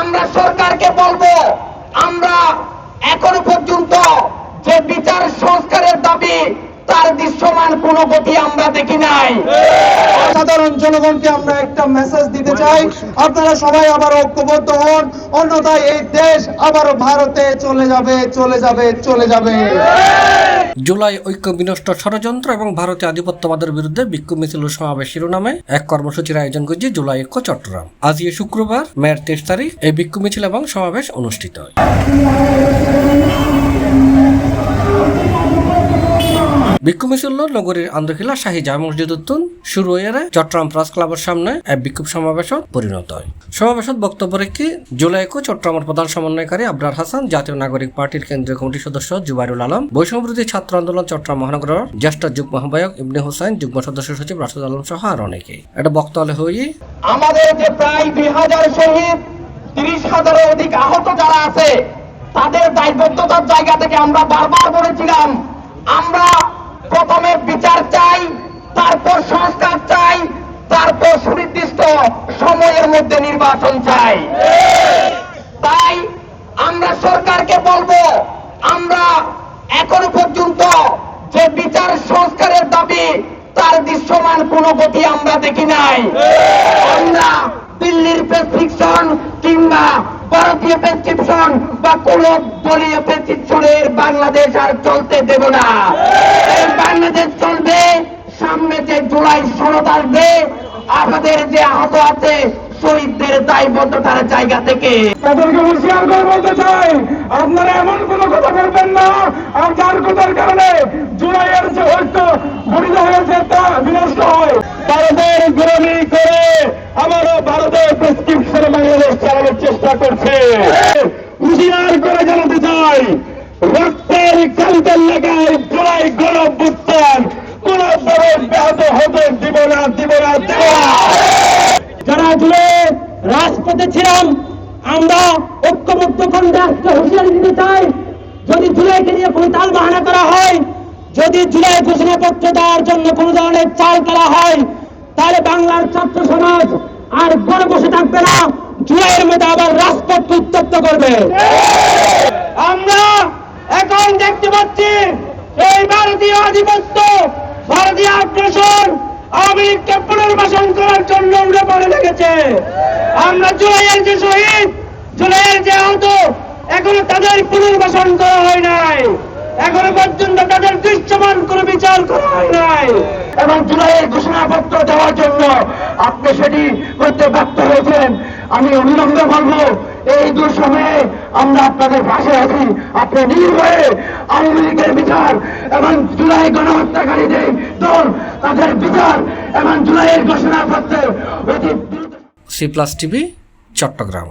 আমরা সরকারকে বলবো, আমরা এখনো পর্যন্ত যে বিচার সংস্কারের দাবি তার দৃশ্যমান কোনো গতি আমরা দেখি নাই। সাধারণ জনগণকে আমরা একটা মেসেজ দিতে চাই, আপনারা সবাই আবার ঐক্যবদ্ধ হন, অন্যথায় এই দেশ আবারও ভারতে চলে যাবে। জুলাই ঐক্য বিনষ্ট ষড়যন্ত্র এবং ভারতীয় আধিপত্যবাদের বিরুদ্ধে বিক্ষোভ মিছিল ও সমাবেশ শিরোনামে এক কর্মসূচির আয়োজন করছে জুলাই ঐক্য চট্টগ্রাম। আজ শুক্রবার মের 23 তারিখ এই বিক্ষোভ মিছিল এবং সমাবেশ অনুষ্ঠিত হয়। বিক্ষোভ মিছিল নগরীর আন্দরকিলা শাহী জামে মসজিদ উত্তন শুরু হয়ে চট্টগ্রাম প্রেস ক্লাবের সামনে এক বিক্ষোভ সমাবেশত পরিণত হয়। সমাবেশত বক্তব্য রেখে জুলাই ঐক্য চট্টগ্রামের প্রধান সমন্বয়কারী আবরার হাসান, জাতীয় নাগরিক পার্টির কেন্দ্রীয় কমিটির সদস্য জুবাইরুল আলম, বৈষম্যবিরোধী ছাত্র আন্দোলন চট্টগ্রাম মহানগরের জ্যেষ্ঠ যুগ্ম আহ্বায়ক ইবনে হোসেন, যুগ্ম সদস্য সচিব রাশেদ আলম সহ আর অনেকে এটা বক্তব্য হয়ে আমাদের যে প্রায় 2000 শহীদ, 30,000-এর অধিক আহত যারা আছে তাদের দায়বদ্ধতার জায়গা থেকে আমরা বারবার বলেছিলাম, আমরা প্রথমে বিচার চাই, তারপর সংস্কার চাই, তারপর সুনির্দিষ্ট সময়ের মধ্যে নির্বাচন চাই। তাই আমরা সরকারকে বলবো, আমরা এখনো পর্যন্ত যে বিচার সংস্কারের দাবি তার দৃশ্যমান কোনো গতি আমরা দেখি নাই। আমরা দিল্লির প্রেসক্রিপশন কিংবা ভারতীয় প্রেসক্রিপশন বা কোন দলীয় প্রেসক্রিপশনের বাংলাদেশ আর চলতে দেব না। এই বাংলাদেশ চলবে সামনে যে জুলাই সনদ আসবে, আমাদের যে আহত আছে শহীদদের দায়বদ্ধতার জায়গা থেকে তাদেরকে হুঁশিয়ার করে বলতে চাই, আপনারা এমন কোনো কথা বলবেন না আর যার কথার কারণে জুলাইয়ের যে ঐক্য গঠিত হয়েছে তা বিনষ্ট হয়। ভারতের গোলামি করে আবারও ভারতের প্রেসক্রিপশনে বাংলাদেশ চালানোর চেষ্টা করছে। হুঁশিয়ার করে জানাতে চাই, রক্তের কান্তের লেখায় জুলাই গণঅভ্যুত্থান কোনভাবে ব্যাহত হতে দিব না। যারা জুলাই রাজপথে ছিলাম, আমরা ঐক্যবদ্ধ কণ্ঠে আজকে হুঁশিয়ারি দিতে চাই, যদি জুলাইকে নিয়ে কোনো তাল বাহানা করা হয়, যদি জুলাই ঘোষণাপত্র দেওয়ার জন্য কোনো ধরনের চাল করা হয়, তাহলে বাংলার ছাত্র সমাজ আর ঘরে বসে থাকবে না, জুলাইয়ের মধ্যে আবার রাজপথ উত্তপ্ত করবে। আমরা এখন দেখতে পাচ্ছি এই ভারতীয় আধিপত্য, ভারতীয় আগ্রাসন আওয়ামী লীগকে পুনর্বাসন করার জন্য উড়ে পড়ে লেগেছে। আমরা জুলাইয়ের যে শহীদ, জুলাইয়ের যে আহত, এখনো তাদের পুনর্বাসন করা হয় নাই, এখনো পর্যন্ত তাদের দৃশ্যমান কোনো বিচার করা হয় নাই। এবং জুলাইয়ের ঘোষণাপত্র দেওয়ার জন্য আপনি সেটি করতে ব্যর্থ হয়েছেন। আমি অবিলম্বে বলবো, এই দুঃসময়ে আমরা আপনাদের পাশে আছি। আপনি নির্ভয়ে আওয়ামী লীগের বিচার এবং জুলাই গণহত্যাকারীদের দল তাদের বিচার এবং জুলাইয়ের ঘোষণাপত্রের C+ TV চট্টগ্রাম।